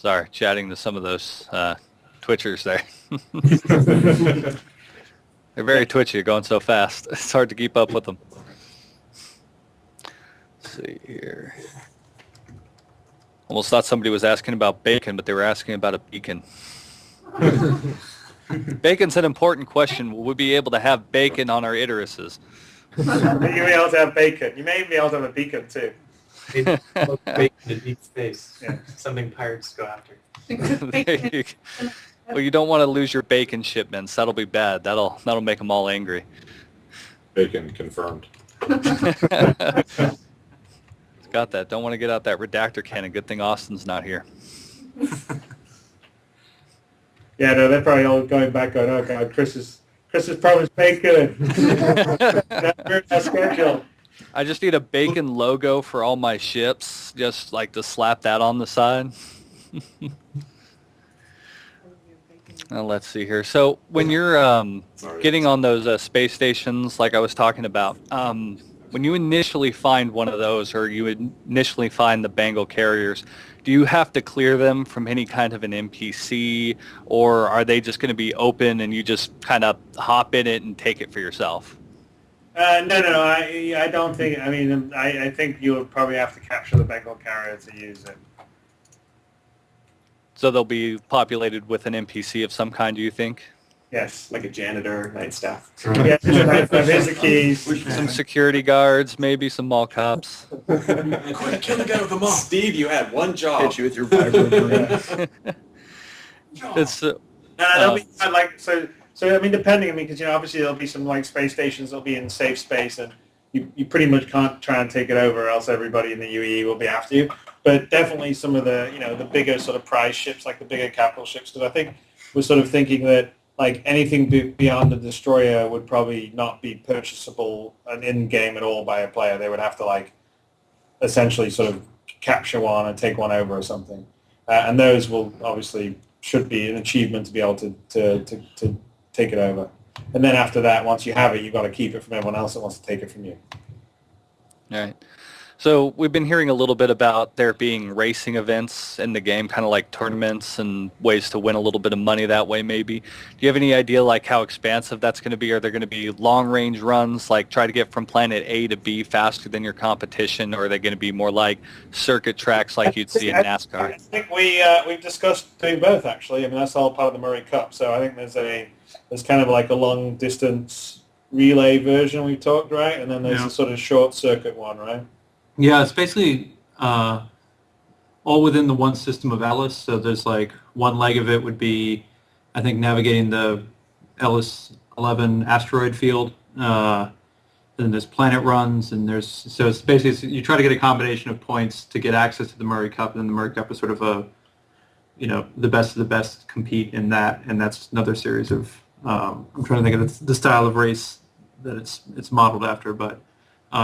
Sorry, chatting to some of those Twitchers there. They're very twitchy, going so fast. It's hard to keep up with them. Let's see here. Almost thought somebody was asking about bacon, but they were asking about a beacon. Bacon's an important question. Will we be able to have bacon on our Iteruses? You'll be able to have bacon. You may be able to have a beacon too. Bacon in deep space. Yeah. Something pirates go after. Well, you don't want to lose your bacon shipments. That'll be bad. That'll make them all angry. Bacon confirmed. Got that. Don't want to get out that redactor cannon. Good thing Austin's not here. Yeah, no, they're probably all going back going, oh God, Chris has promised bacon. That's schedule. I just need a bacon logo for all my ships, just like to slap that on the side. Let's see here. So when you're getting on those space stations, like I was talking about, when you initially find one of those, or you initially find the Bengal carriers, do you have to clear them from any kind of an NPC, or are they just going to be open and you just kind of hop in it and take it for yourself? No, I don't think. I mean, I think you would probably have to capture the Bengal carrier to use it. So they'll be populated with an NPC of some kind, do you think? Yes. Like a janitor, night staff. Yeah, here's the keys. Some security guards, maybe some mall cops. Quick, kill the guy with the mop. Steve, you had one job. Hit you with your vibro. It's There'll be like so. I mean, depending. I mean, because obviously there'll be some like space stations that'll be in safe space, and you pretty much can't try and take it over, or else everybody in the UAE will be after you. But definitely some of the the bigger sort of prize ships, like the bigger capital ships, because I think we're sort of thinking that like anything beyond the destroyer would probably not be purchasable and in game at all by a player. They would have to like essentially sort of capture one and take one over or something, and those will obviously should be an achievement to be able to take it over. And then after that, once you have it, you've got to keep it from everyone else that wants to take it from you. all right. So we've been hearing a little bit about there being racing events in the game, kind of like tournaments and ways to win a little bit of money that way maybe. Do you have any idea like how expansive that's going to be? Are there going to be long-range runs, like try to get from planet A to B faster than your competition, or are they going to be more like circuit tracks like you'd see in NASCAR? I think we've discussed doing both, actually. I mean, that's all part of the Murray Cup. So I think there's kind of like a long-distance relay version we talked, right? And then there's a sort of short circuit one, right? Yeah, it's basically all within the one system of Ellis. So there's like one leg of it would be, I think, navigating the Ellis 11 asteroid field. Then there's planet runs, and so it's basically you try to get a combination of points to get access to the Murray Cup, and then the Murray Cup is sort of a, the best of the best compete in that, and that's another series of. I'm trying to think of the style of race that it's modeled after, but.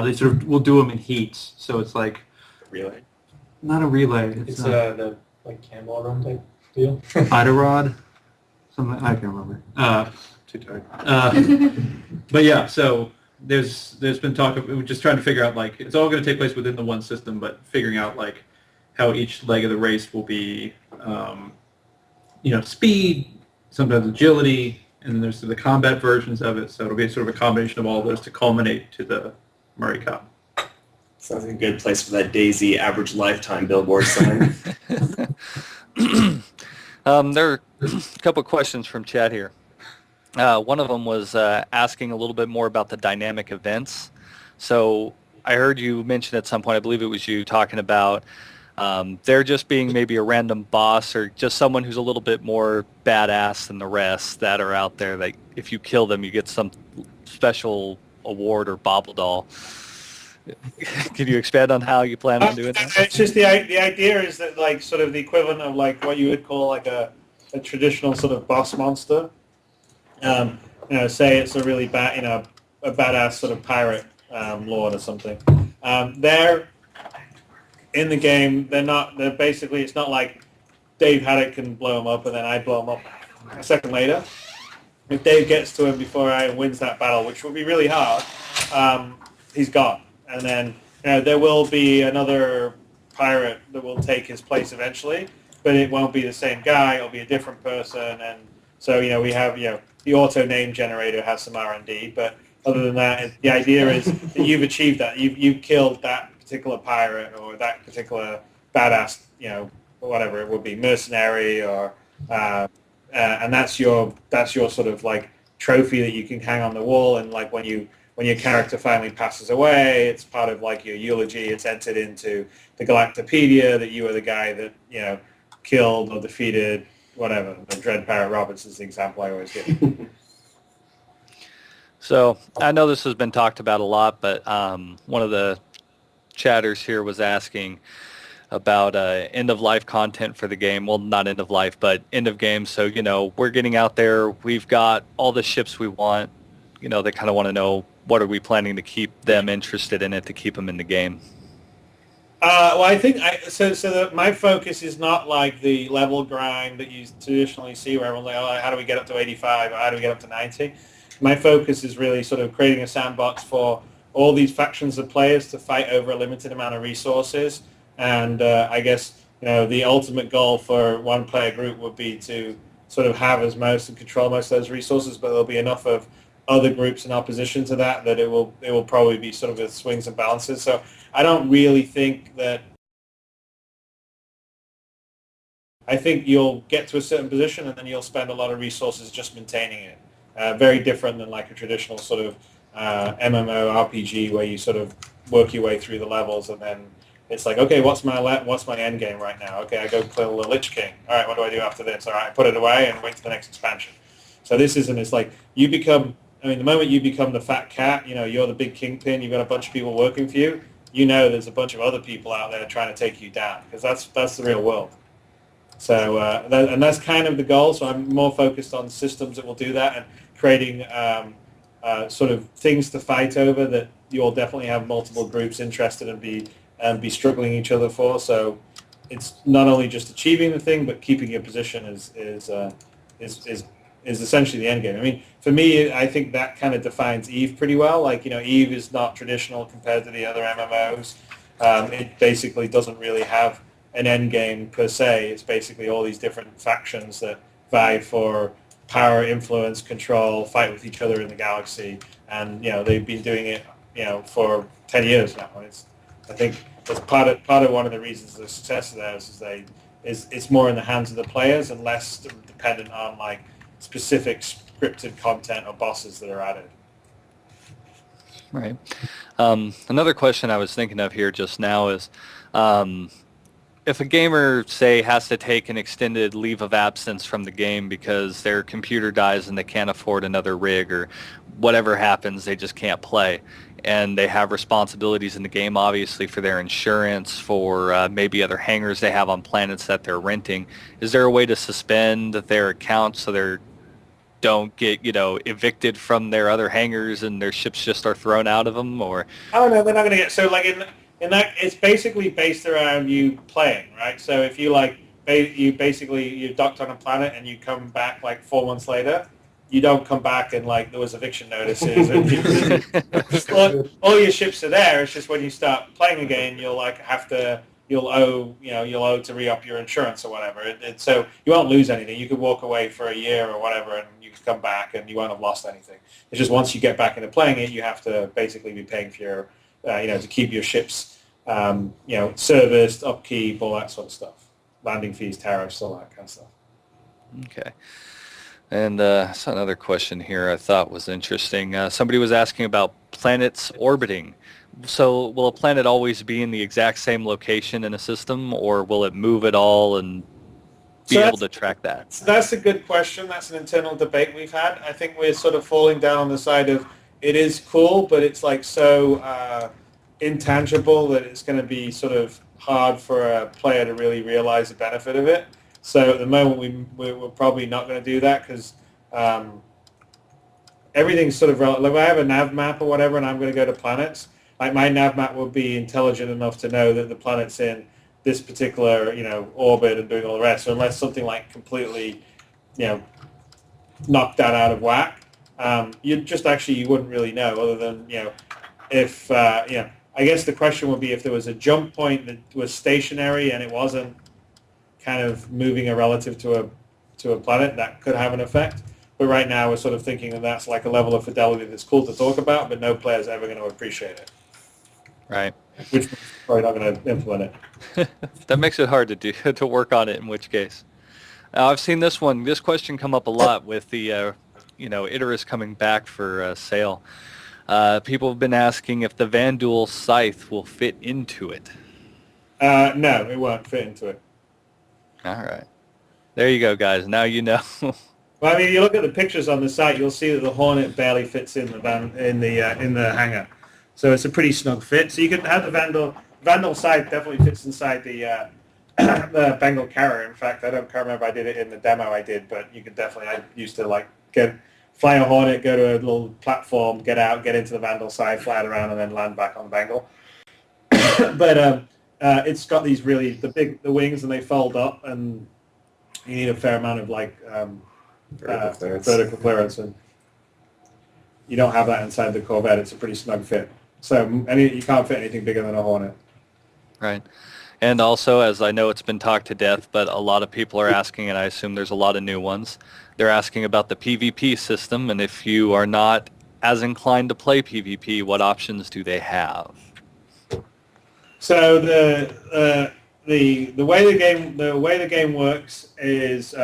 They sort of will do them in heats, so it's like Relay. not a relay. It's the like Campbell run type deal. Idarod, something I can't remember. Too tired. But yeah, so there's been talk of we're just trying to figure out like it's all going to take place within the one system, but figuring out like how each leg of the race will be, speed, sometimes agility, and then there's the combat versions of it. So it'll be sort of a combination of all those to culminate to the Murray Cup. Sounds like a good place for that Daisy average lifetime billboard sign. There are a couple of questions from chat here. One of them was asking a little bit more about the dynamic events. So I heard you mention at some point, I believe it was you, talking about there just being maybe a random boss or just someone who's a little bit more badass than the rest that are out there. Like if you kill them, you get some special award or bobble doll. Can you expand on how you plan on doing that? It's just the idea is that like sort of the equivalent of like what you would call like a traditional sort of boss monster. Say it's a really bad, a badass sort of pirate lord or something. They're in the game. They're basically. It's not like Dave Haddock can blow them up and then I blow them up a second later. If Dave gets to him before I wins that battle, which will be really hard, he's gone. And then there will be another pirate that will take his place eventually. but it won't be the same guy. It'll be a different person, and so we have the auto name generator has some R&D, but other than that, the idea is that you've achieved that. You've killed that particular pirate or that particular badass, whatever it would be, mercenary, or and that's your sort of like trophy that you can hang on the wall, and like when your character finally passes away, it's part of like your eulogy. It's entered into the Galactopedia that you were the guy that killed or defeated whatever. The Dread Pirate Roberts is the example I always give. So I know this has been talked about a lot, but one of the chatters here was asking about end-of-life content for the game. Well, not end-of-life, but end-of-game. So, we're getting out there. We've got all the ships we want. They kind of want to know, what are we planning to keep them interested in it to keep them in the game? Well, I think my focus is not like the level grind that you traditionally see where everyone's like, oh, how do we get up to 85 or how do we get up to 90? My focus is really sort of creating a sandbox for all these factions of players to fight over a limited amount of resources. And I guess, the ultimate goal for one player group would be to sort of have as most and control most of those resources, but there'll be enough of other groups in opposition to that it will probably be sort of with swings and balances. So I don't really think that. I think you'll get to a certain position and then you'll spend a lot of resources just maintaining it. Very different than like a traditional sort of MMO RPG where you sort of work your way through the levels and then it's like, okay, what's my end game right now? Okay, I go kill the Lich King. All right, what do I do after this? All right, I put it away and wait for the next expansion. So this isn't. It's like you become. The moment you become the fat cat, you're the big kingpin. You've got a bunch of people working for you. There's a bunch of other people out there trying to take you down because that's the real world. So and that's kind of the goal. So I'm more focused on systems that will do that and creating sort of things to fight over that you'll definitely have multiple groups interested and be struggling each other for. So it's not only just achieving the thing, but keeping your position is essentially the end game. For me, I think that kind of defines EVE pretty well. Like, EVE is not traditional compared to the other MMOs. It basically doesn't really have an end game per se. It's basically all these different factions that vie for power, influence, control, fight with each other in the galaxy. And, they've been doing it, for 10 years now. I think that's part of one of the reasons the success of theirs is it's more in the hands of the players and less dependent on like specific scripted content or bosses that are added. Right. Another question I was thinking of here just now is if a gamer, say, has to take an extended leave of absence from the game because their computer dies and they can't afford another rig or whatever happens, they just can't play, and they have responsibilities in the game, obviously, for their insurance, for maybe other hangars they have on planets that they're renting, is there a way to suspend their account so they don't get, evicted from their other hangars and their ships just are thrown out of them? Or oh no, they're not going to get. So like in that, it's basically based around you playing, right? So if you like, you docked on a planet and you come back like 4 months later, you don't come back and like there was eviction notices. And all your ships are there. It's just when you start playing again, you'll owe to re-up your insurance or whatever. So you won't lose anything. You could walk away for a year or whatever, and you can come back and you won't have lost anything. It's just once you get back into playing it, you have to basically be paying for your, to keep your ships, serviced, upkeep, all that sort of stuff. Landing fees, tariffs, all that kind of stuff. Okay. And I saw another question here I thought was interesting. Somebody was asking about planets orbiting. So will a planet always be in the exact same location in a system, or will it move at all and be able to track that? So that's a good question. That's an internal debate we've had. I think we're sort of falling down on the side of it is cool, but it's like so intangible that it's going to be sort of hard for a player to really realize the benefit of it. So at the moment, we're probably not going to do that because everything's sort of relative. Like if I have a nav map or whatever and I'm going to go to planets, like my nav map would be intelligent enough to know that the planet's in this particular, orbit and doing all the rest. So unless something like completely, knocked that out of whack, you wouldn't really know other than, if, I guess the question would be if there was a jump point that was stationary and it wasn't kind of moving a relative to a planet, that could have an effect. But right now we're sort of thinking that that's like a level of fidelity that's cool to talk about, but no player's ever going to appreciate it. Right. Which means we're probably not going to implement it. That makes it hard to do to work on it. In which case, I've seen this question come up a lot with the Icarus coming back for sale. People have been asking if the Vanduul scythe will fit into it. No, it won't fit into it. All right. There you go, guys. Now you know. Well, I mean, you look at the pictures on the site, you'll see that the Hornet barely fits in the hangar. So it's a pretty snug fit. So you could have the Vanduul scythe definitely fits inside the the Bengal carrier. In fact, I can't remember if I did it in the demo I did, but you could definitely. I used to fly a Hornet, go to a little platform, get out, get into the Vanduul scythe, fly it around, and then land back on the Bengal. But it's got these the wings, and they fold up, and you need a fair amount of vertical clearance, and you don't have that inside the Corvette. It's a pretty snug fit. So you can't fit anything bigger than a Hornet. Right. And also, as I know it's been talked to death, but a lot of people are asking, and I assume there's a lot of new ones, they're asking about the PvP system, and if you are not as inclined to play PvP, what options do they have? So the way the game works is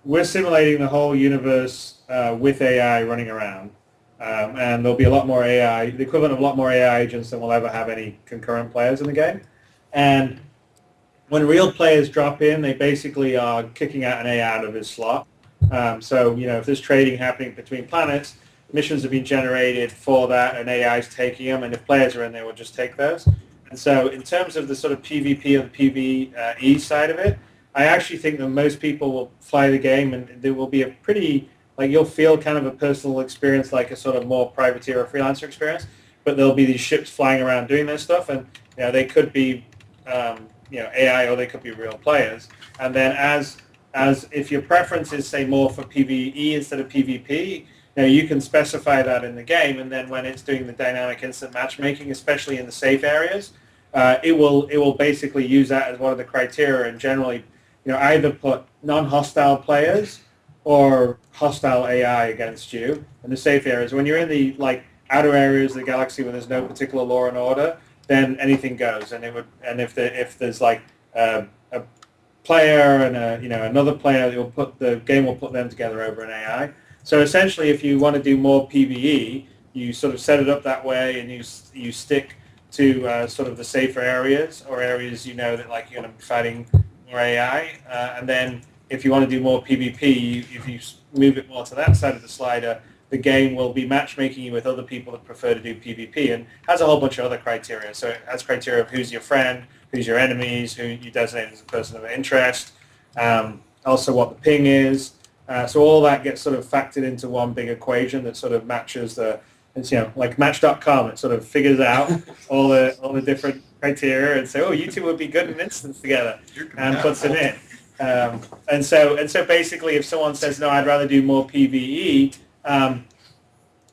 we're simulating the whole universe with AI running around. And there'll be a lot more AI, the equivalent of a lot more AI agents than we'll ever have any concurrent players in the game. And when real players drop in, they basically are kicking out an AI out of his slot. So, if there's trading happening between planets, missions have been generated for that, and AI is taking them, and if players are in, they will just take those. And so in terms of the sort of PvP and PvE side of it, I actually think that most people will fly the game, and there will be a pretty... you'll feel kind of a personal experience, like a sort of more privateer or freelancer experience, but there'll be these ships flying around doing this stuff, and they could be AI, or they could be real players. And then as if your preference is, say, more for PvE instead of PvP, you can specify that in the game, and then when it's doing the dynamic instant matchmaking, especially in the safe areas, it will basically use that as one of the criteria, and generally either put non-hostile players or hostile AI against you in the safe areas. When you're in the outer areas of the galaxy where there's no particular law and order, then anything goes. And if there's a player and another player, the game will put them together over an AI. So essentially, if you want to do more PvE, you sort of set it up that way, and you stick to sort of the safer areas, or areas that you're going to be fighting more AI, and then if you want to do more PvP, if you move it more to that side of the slider, the game will be matchmaking you with other people that prefer to do PvP, and has a whole bunch of other criteria. So it has criteria of who's your friend, who's your enemies, who you designate as a person of interest, also what the ping is. So all that gets sort of factored into one big equation that sort of matches it's like Match.com. It sort of figures out all the different criteria and say, oh, you two would be good in an instance together, and puts it in. And so basically, if someone says, no, I'd rather do more PvE,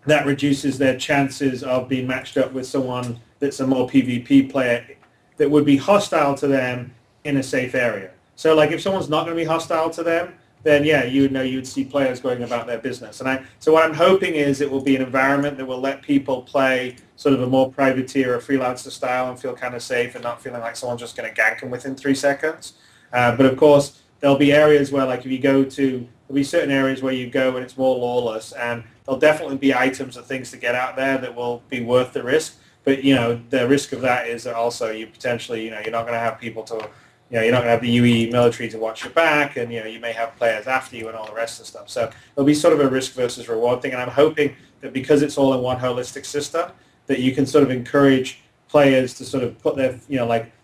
that reduces their chances of being matched up with someone that's a more PvP player that would be hostile to them in a safe area. So if someone's not going to be hostile to them, then you would see players going about their business. So what I'm hoping is it will be an environment that will let people play sort of a more privateer or freelancer style and feel kind of safe, and not feeling like someone's just going to gank them within 3 seconds. But of course, there'll be areas where, if you go to, there'll be certain areas where you go and it's more lawless, and there'll definitely be items or things to get out there that will be worth the risk. But, the risk of that is that also you potentially, you're not going to have people to, you're not going to have the UE military to watch your back, and, you may have players after you and all the rest of the stuff. So there'll be sort of a risk versus reward thing, and I'm hoping that because it's all in one holistic system, that you can sort of encourage players to sort of put their,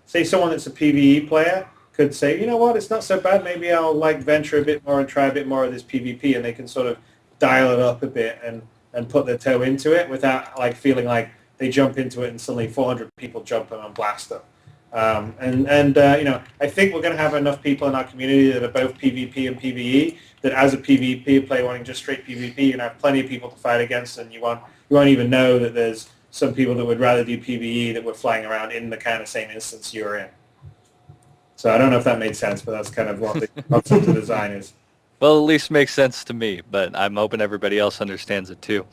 say someone that's a PvE player could say, you know what, it's not so bad, maybe I'll venture a bit more and try a bit more of this PvP, and they can sort of dial it up a bit and put their toe into it without feeling like they jump into it and suddenly 400 people jump in and blast them. I think we're going to have enough people in our community that are both PvP and PvE, that as a PvP player wanting just straight PvP, you're going to have plenty of people to fight against, and you won't even know that there's some people that would rather do PvE that were flying around in the kind of same instance you're in. So I don't know if that made sense, but that's kind of what the concept of design is. Well, at least makes sense to me, but I'm hoping everybody else understands it too.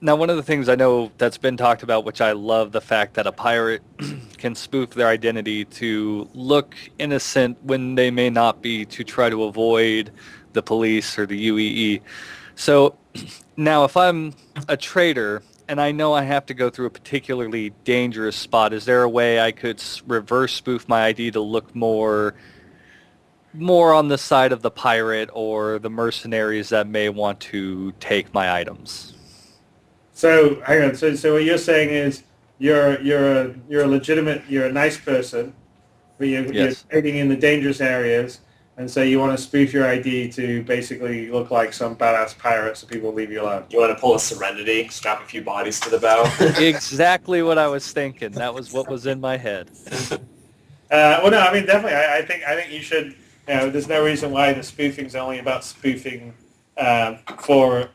Now, one of the things I know that's been talked about, which I love the fact that a pirate can spoof their identity to look innocent when they may not be, to try to avoid the police or the UEE. So now if I'm a trader and I know I have to go through a particularly dangerous spot, is there a way I could reverse spoof my ID to look more on the side of the pirate or the mercenaries that may want to take my items? So hang on. So what you're saying is you're a legitimate, you're a nice person, but you're Yes. trading in the dangerous areas, and so you want to spoof your ID to basically look like some badass pirate, so people leave you alone. You want to pull a Serenity, strap a few bodies to the bow. Exactly what I was thinking. That was what was in my head. Well, no, I mean definitely. I think you should. You know, there's no reason why the spoofing's only about spoofing for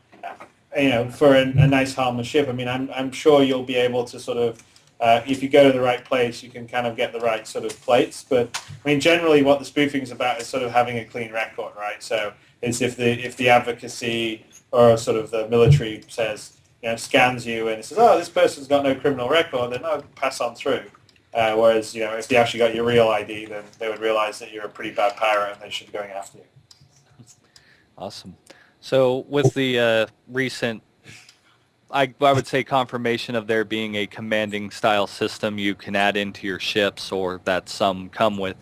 for a nice harmless ship. I mean, I'm sure you'll be able to sort of, if you go to the right place, you can kind of get the right sort of plates. But I mean, generally, what the spoofing is about is sort of having a clean record, right? So it's if the advocacy or sort of the military says, scans you and it says, oh, this person's got no criminal record, then I'll pass on through. Whereas, if they actually got your real ID, then they would realize that you're a pretty bad pirate and they should be going after you. Awesome. So with the recent, I would say, confirmation of there being a commanding style system you can add into your ships, or that some come with,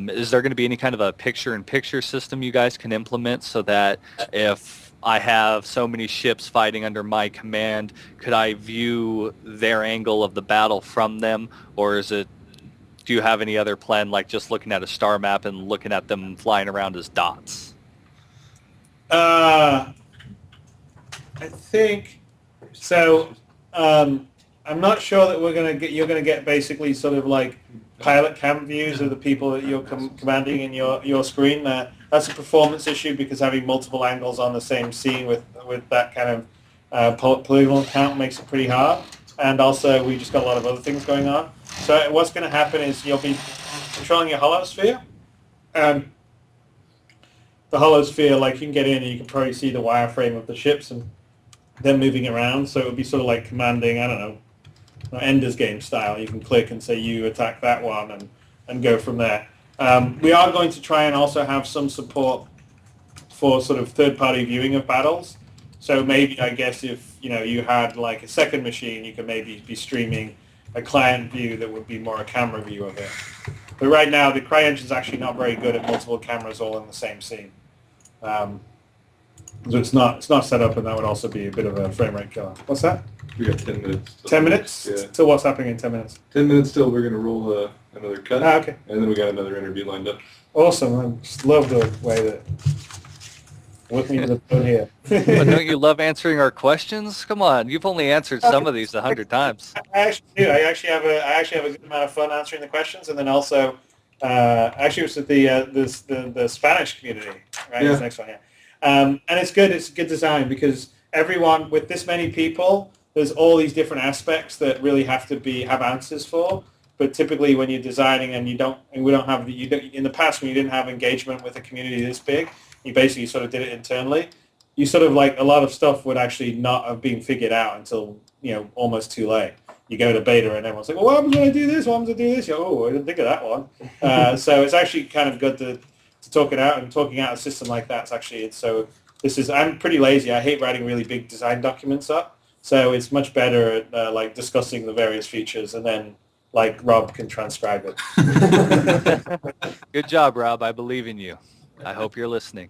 is there going to be any kind of a picture-in-picture system you guys can implement so that if I have so many ships fighting under my command, could I view their angle of the battle from them, or do you have any other plan, like just looking at a star map and looking at them flying around as dots? I think so. I'm not sure that you're gonna get basically sort of like pilot cam views of the people that you're commanding in your screen. That's a performance issue because having multiple angles on the same scene with that kind of polygonal count makes it pretty hard. And also, we just got a lot of other things going on. So what's going to happen is you'll be controlling your holosphere. The holosphere, like, you can get in and you can probably see the wireframe of the ships and them moving around. So it would be sort of like commanding, I don't know, Ender's Game style. You can click and say you attack that one and go from there. We are going to try and also have some support for sort of third-party viewing of battles. So maybe, I guess, if you had like a second machine, you could maybe be streaming a client view that would be more a camera view of it. But right now, the CryEngine's actually not very good at multiple cameras all in the same scene. So it's not set up, and that would also be a bit of a frame rate killer. What's that? We got 10 minutes. 10 minutes? Yeah. So what's happening in 10 minutes? 10 minutes still. We're going to roll another cut. Okay. And then we got another interview lined up. Awesome. I just love the way that with me to the phone here. But don't you love answering our questions? Come on, you've only answered some of these 100 times. I actually do. I actually have a good amount of fun answering the questions, and then also actually it was with the Spanish community, right? Yeah. This next one here, and it's good. It's good design because everyone with this many people, there's all these different aspects that really have answers for. But typically, when you're designing and we don't have in the past when you didn't have engagement with a community this big, you basically sort of did it internally. You sort of like a lot of stuff would actually not have been figured out until almost too late. You go to beta and everyone's like, well, what happens when I do this? What happens when I do this? Oh, I didn't think of that one. So it's actually kind of good to talk it out, and talking out a system like that's actually I'm pretty lazy. I hate writing really big design documents up. So it's much better at like discussing the various features, and then like Rob can transcribe it. Good job, Rob. I believe in you. I hope you're listening.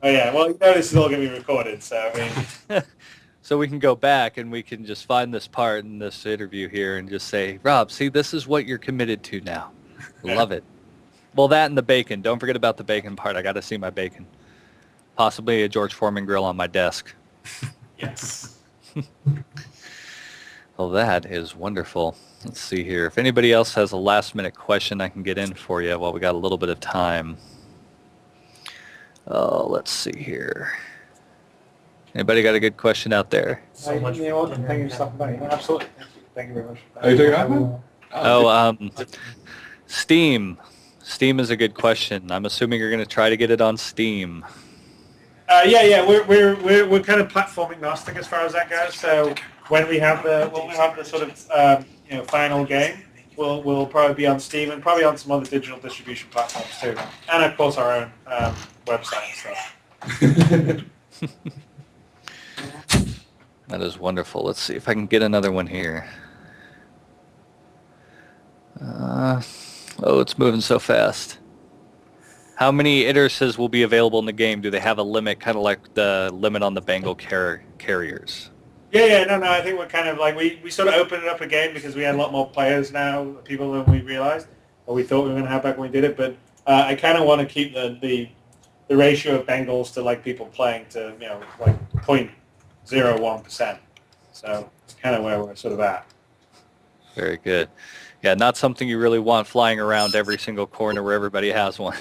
Oh yeah, well, this is all going to be recorded, so I mean. So we can go back and we can just find this part in this interview here and just say, Rob, see, this is what you're committed to now. Love it. Well, that and the bacon. Don't forget about the bacon part. I got to see my bacon. Possibly a George Foreman grill on my desk. Yes. Well, that is wonderful. Let's see here. If anybody else has a last-minute question, I can get in for you while we got a little bit of time. Oh, let's see here. Anybody got a good question out there? So much Thank you for stopping by. Absolutely. Thank you very much. Are you taking off, man? Steam. Steam is a good question. I'm assuming you're going to try to get it on Steam. Yeah. We're kind of platform agnostic as far as that goes. So when we have the sort of final game, we'll probably be on Steam and probably on some other digital distribution platforms too, and of course our own website and stuff. That is wonderful. Let's see if I can get another one here. It's moving so fast. How many iteruses will be available in the game? Do they have a limit, kind of like the limit on the Bengal carriers? No. I think we're kind of like we sort of opened it up again because we had a lot more players now, people than we realized, or we thought we were going to have back when we did it. But I kind of want to keep the ratio of Bengals to like people playing to like 0.01%. So it's kind of where we're sort of at. Very good. Yeah, not something you really want flying around every single corner where everybody has one.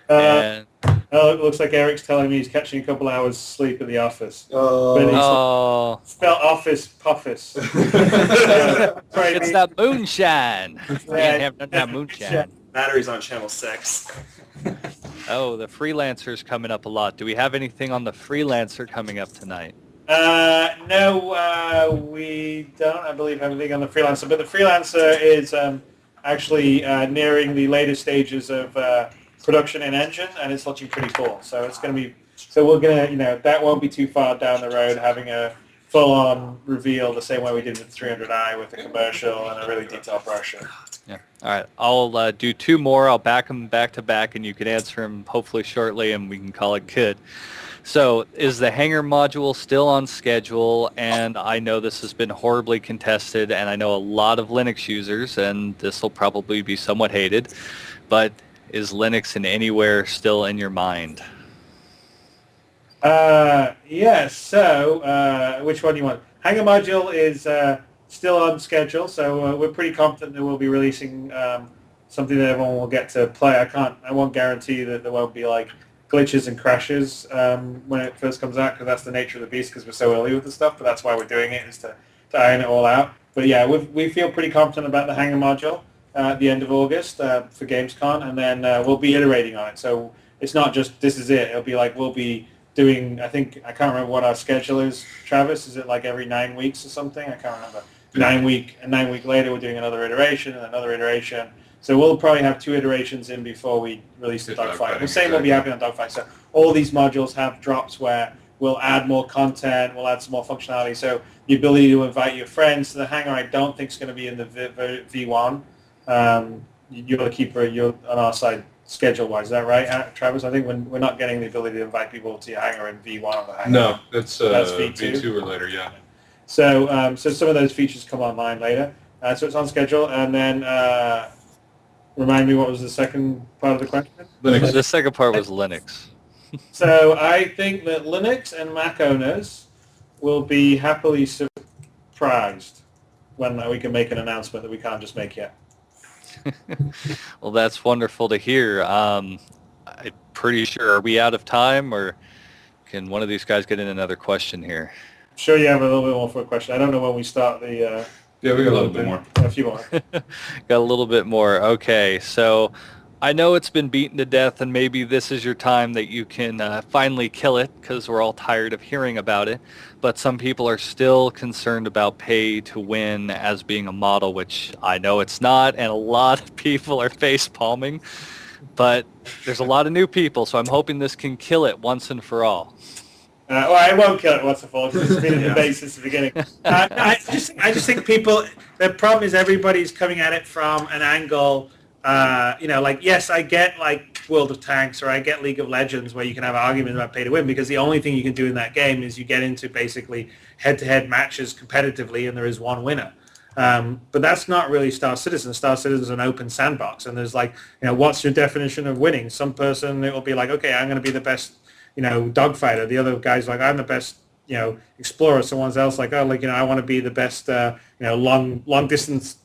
And it looks like Eric's telling me he's catching a couple hours sleep in the office. oh, Spell office puffis. it's that moonshine. Can't have none of that moonshine. Batteries on channel 6. Oh, the freelancer's coming up a lot. Do we have anything on the freelancer coming up tonight? No, we don't, I believe, have anything on the freelancer. But the freelancer is actually nearing the later stages of production in engine, and it's looking pretty cool. So it's going to be. So we're going to, that won't be too far down the road, having a full-on reveal the same way we did with 300i with a commercial and a really detailed brochure. Yeah. All right. I'll do two more. I'll back them back to back, and you can answer them hopefully shortly, and we can call it good. So is the hangar module still on schedule? And I know this has been horribly contested, and I know a lot of Linux users, and this will probably be somewhat hated, but is Linux in anywhere still in your mind? Yes. So which one do you want? Hangar module is still on schedule, so we're pretty confident that we'll be releasing something that everyone will get to play. I won't guarantee that there won't be like glitches and crashes when it first comes out, because that's the nature of the beast, because we're so early with the stuff, but that's why we're doing it, is to iron it all out. But yeah, we feel pretty confident about the hangar module at the end of August for Gamescom, and then we'll be iterating on it. So it's not just this is it. It'll be like we'll be doing, I can't remember what our schedule is, Travis. Is it like every 9 weeks or something? I can't remember. 9 week, and 9 week later we're doing another iteration and another iteration. So we'll probably have 2 iterations in before we release the dogfight. The same will be happening on dogfight. So all these modules have drops where we'll add more content, we'll add some more functionality. So the ability to invite your friends to the hangar, I don't think is going to be in the V1. You're going to keep you're on our side schedule-wise. Is that right, Travis? I think we're not getting the ability to invite people to your hangar in V1 of the hangar. No, that's V2. V2 or later, yeah. So so some of those features come online later. So it's on schedule. And then remind me, what was the second part of the question? Linux. The second part was Linux. So I think that Linux and Mac owners will be happily surprised when we can make an announcement that we can't just make yet. Well, that's wonderful to hear. I'm pretty sure, are we out of time, or can one of these guys get in another question here? I'm sure you have a little bit more for a question. I don't know when we start the... Yeah, we got a little bit more. A few more. Got a little bit more. Okay, so I know it's been beaten to death, and maybe this is your time that you can finally kill it, because we're all tired of hearing about it. But some people are still concerned about pay to win as being a model, which I know it's not, and a lot of people are face palming. But there's a lot of new people, so I'm hoping this can kill it once and for all. Well, I won't kill it once and for all, because it's been a debate since the beginning. I just think people, the problem is everybody's coming at it from an angle, like, yes, I get like World of Tanks, or I get League of Legends, where you can have arguments about pay to win, because the only thing you can do in that game is you get into basically head-to-head matches competitively, and there is one winner. But that's not really Star Citizen. Star Citizen is an open sandbox, and there's like, what's your definition of winning? Some person, it will be like, okay, I'm going to be the best, dogfighter. The other guy's like, I'm the best, explorer. Someone else like, I want to be the best, long distance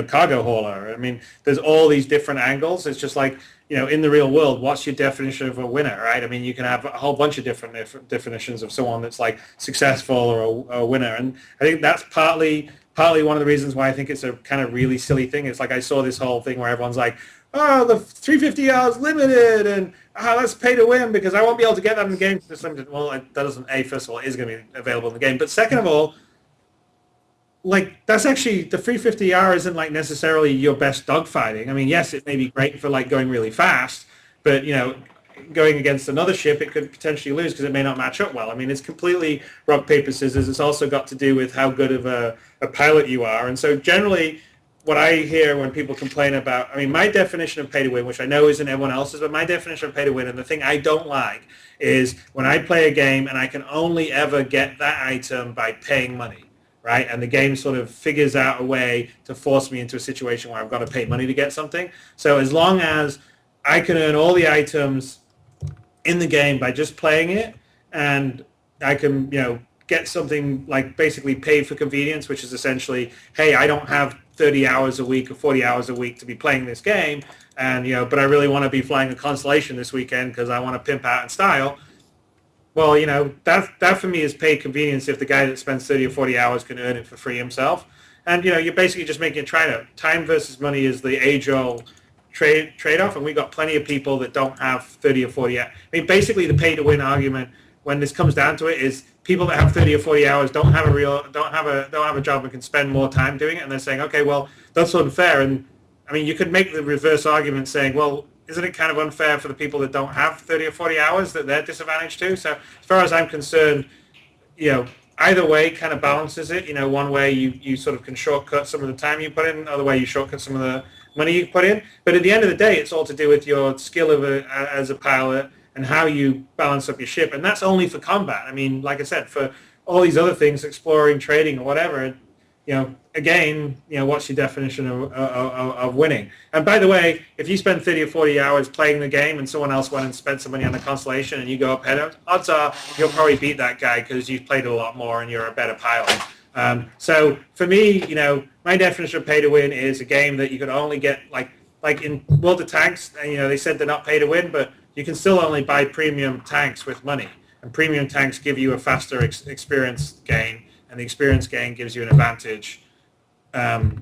cargo hauler. I mean, there's all these different angles. It's just like, in the real world, what's your definition of a winner, right? I mean, you can have a whole bunch of different definitions of someone that's like successful or a winner. And I think that's partly one of the reasons why I think it's a kind of really silly thing. It's like I saw this whole thing where everyone's like, oh, the 350 hours limited, and let's pay to win because I won't be able to get that in the game. It's limited. Well, that doesn't, first of all, it is going to be available in the game. But second of all, like, that's actually, the 350 hour isn't like necessarily your best dogfighting. I mean, yes, it may be great for like going really fast, but going against another ship, it could potentially lose because it may not match up well. I mean, it's completely rock, paper, scissors. It's also got to do with how good of a pilot you are. And so generally, what I hear when people complain about, I mean, my definition of pay to win, which I know isn't everyone else's, but my definition of pay to win, and the thing I don't like, is when I play a game and I can only ever get that item by paying money. Right? And the game sort of figures out a way to force me into a situation where I've got to pay money to get something. So as long as I can earn all the items in the game by just playing it, and I can, get something like basically paid for convenience, which is essentially, hey, I don't have 30 hours a week or 40 hours a week to be playing this game, and but I really want to be flying a Constellation this weekend because I want to pimp out in style. Well, that for me is paid convenience if the guy that spends 30 or 40 hours can earn it for free himself. And, you're basically just making a trade-off. Time versus money is the age-old trade-off, and we got plenty of people that don't have 30 or 40 hours. I mean, basically the pay-to-win argument, when this comes down to it, is people that have 30 or 40 hours don't have a job and can spend more time doing it, and they're saying, okay, well, that's unfair. And, I mean, you could make the reverse argument saying, well, isn't it kind of unfair for the people that don't have 30 or 40 hours that they're disadvantaged too? So as far as I'm concerned, either way kind of balances it. One way you sort of can shortcut some of the time you put in, another way you shortcut some of the money you put in. But at the end of the day, it's all to do with your skill as a pilot and how you balance up your ship. And that's only for combat. I mean, like I said, for all these other things, exploring, trading, or whatever, again, what's your definition of winning? And by the way, if you spend 30 or 40 hours playing the game and someone else went and spent some money on the Constellation and you go up head, odds are you'll probably beat that guy because you've played a lot more and you're a better pilot. So for me, my definition of pay to win is a game that you can only get, like in World of Tanks, they said they're not pay to win, but you can still only buy premium tanks with money. And premium tanks give you a faster experience gain, and the experience gain gives you an advantage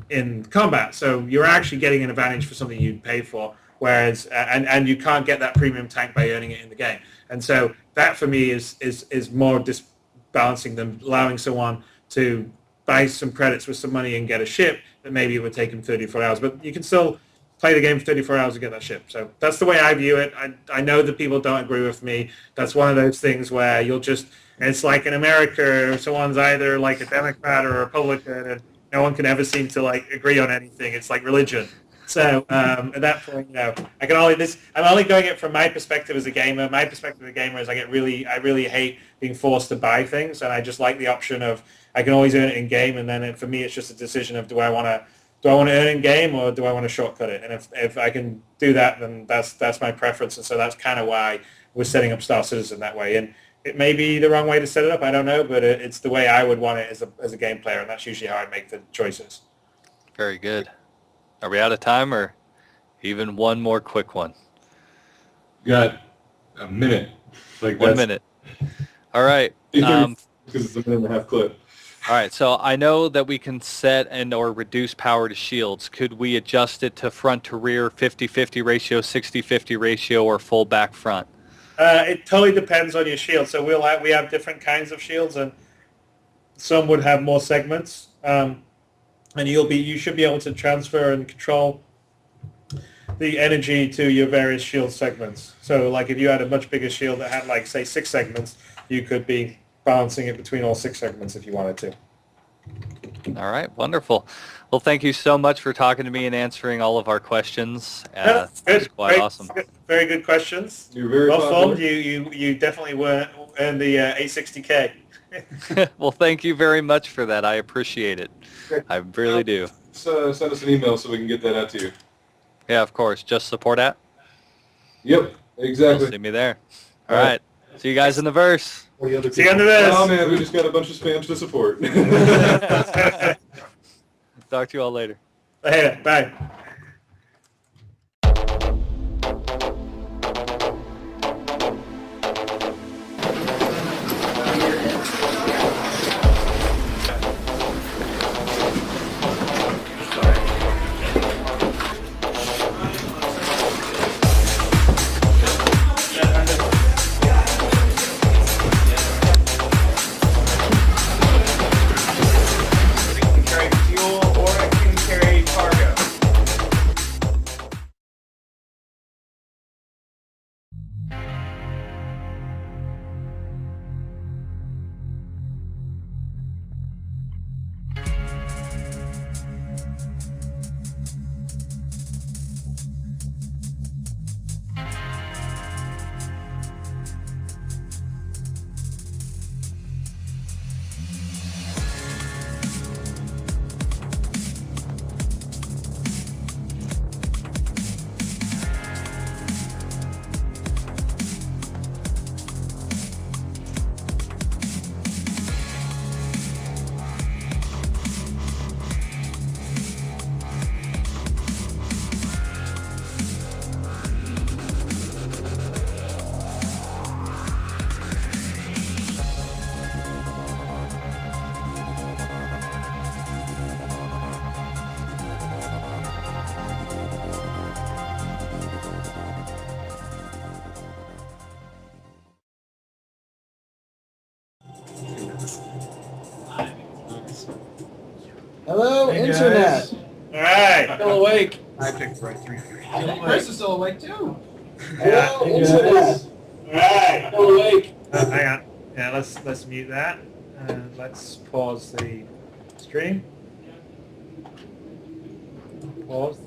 in combat. So you're actually getting an advantage for something you'd pay for, whereas and you can't get that premium tank by earning it in the game. And so that for me is more disbalancing than allowing someone to buy some credits with some money and get a ship that maybe it would take them 34 hours. But you can still play the game for 34 hours to get that ship. So that's the way I view it. I know that people don't agree with me. That's one of those things where it's like in America, someone's either like a Democrat or a Republican, and no one can ever seem to like agree on anything. It's like religion. So at that point, I'm only going it from my perspective as a gamer. My perspective as a gamer is I really hate being forced to buy things, and I just like the option of I can always earn it in game, and then for me it's just a decision of do I want to earn in game or do I want to shortcut it? And if I can do that, then that's my preference, and so that's kind of why we're setting up Star Citizen that way. And it may be the wrong way to set it up, I don't know, but it's the way I would want it as a game player, and that's usually how I make the choices. Very good. Are we out of time, or even one more quick one? Got a minute. Like 1 minute. All right. Because it's a minute and a half clip. All right. So I know that we can set and or reduce power to shields. Could we adjust it to front to rear 50-50 ratio, 60-50 ratio, or full back front? It totally depends on your shield. So we have different kinds of shields, and some would have more segments. And you should be able to transfer and control the energy to your various shield segments. So like if you had a much bigger shield that had like say 6 segments, you could be balancing it between all 6 segments if you wanted to. All right, wonderful. Well, thank you so much for talking to me and answering all of our questions. That's That was quite awesome. Very good questions. You're very Well popular. formed. You definitely were in the 860K. Well, thank you very much for that. I appreciate it. I really do. Send us an email so we can get that out to you. Yeah, of course. Just support at. Yep, You'll exactly. see me there. All right. See you guys in the verse. What the other See you under this. Oh man, we just got a bunch of spams to support. Talk to you all later. Later. Bye. Carry fuel or it can carry cargo. Hello, internet. All right. Still awake. I picked the right 3. Chris is still awake too. Hello, internet. All right. Still awake. Hang on. Yeah, let's mute that and let's pause the stream. Pause.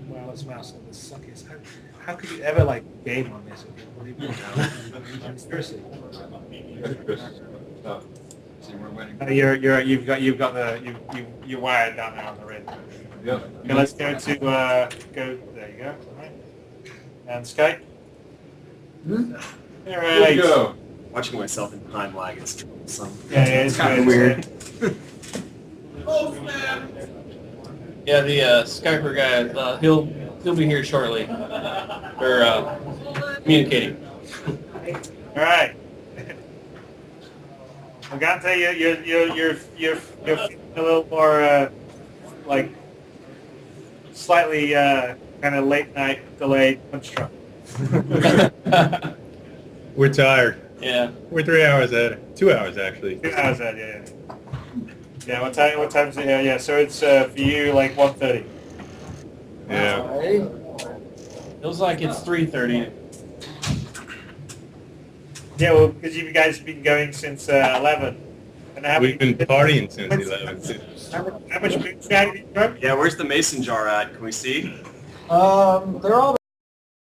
Well, let's mouse on this suckiest. How could you ever like game on this? Seriously. No. You've got you're wired down there on the red. Yep. Okay, let's go to go. There you go. All right. And Skype. All right. Good go. Watching myself in time lag is troublesome. Yeah, it's kind of good. weird. Yeah, the Skyper guy, he'll be here shortly. They're communicating. All right. Agante, you're feeling a little more like slightly kind of late night delayed punch drunk. We're tired. Yeah. We're 3 hours ahead. 2 hours, actually. 2 hours ahead, yeah. Yeah, what time is it? Yeah, so it's for you like 1:30. Yeah. Feels like it's 3:30. Yeah, well, because you guys have been going since 11. And how We've many- been partying since 11. How much booze have you drunk? Yeah, where's the mason jar at? Can we see? They're all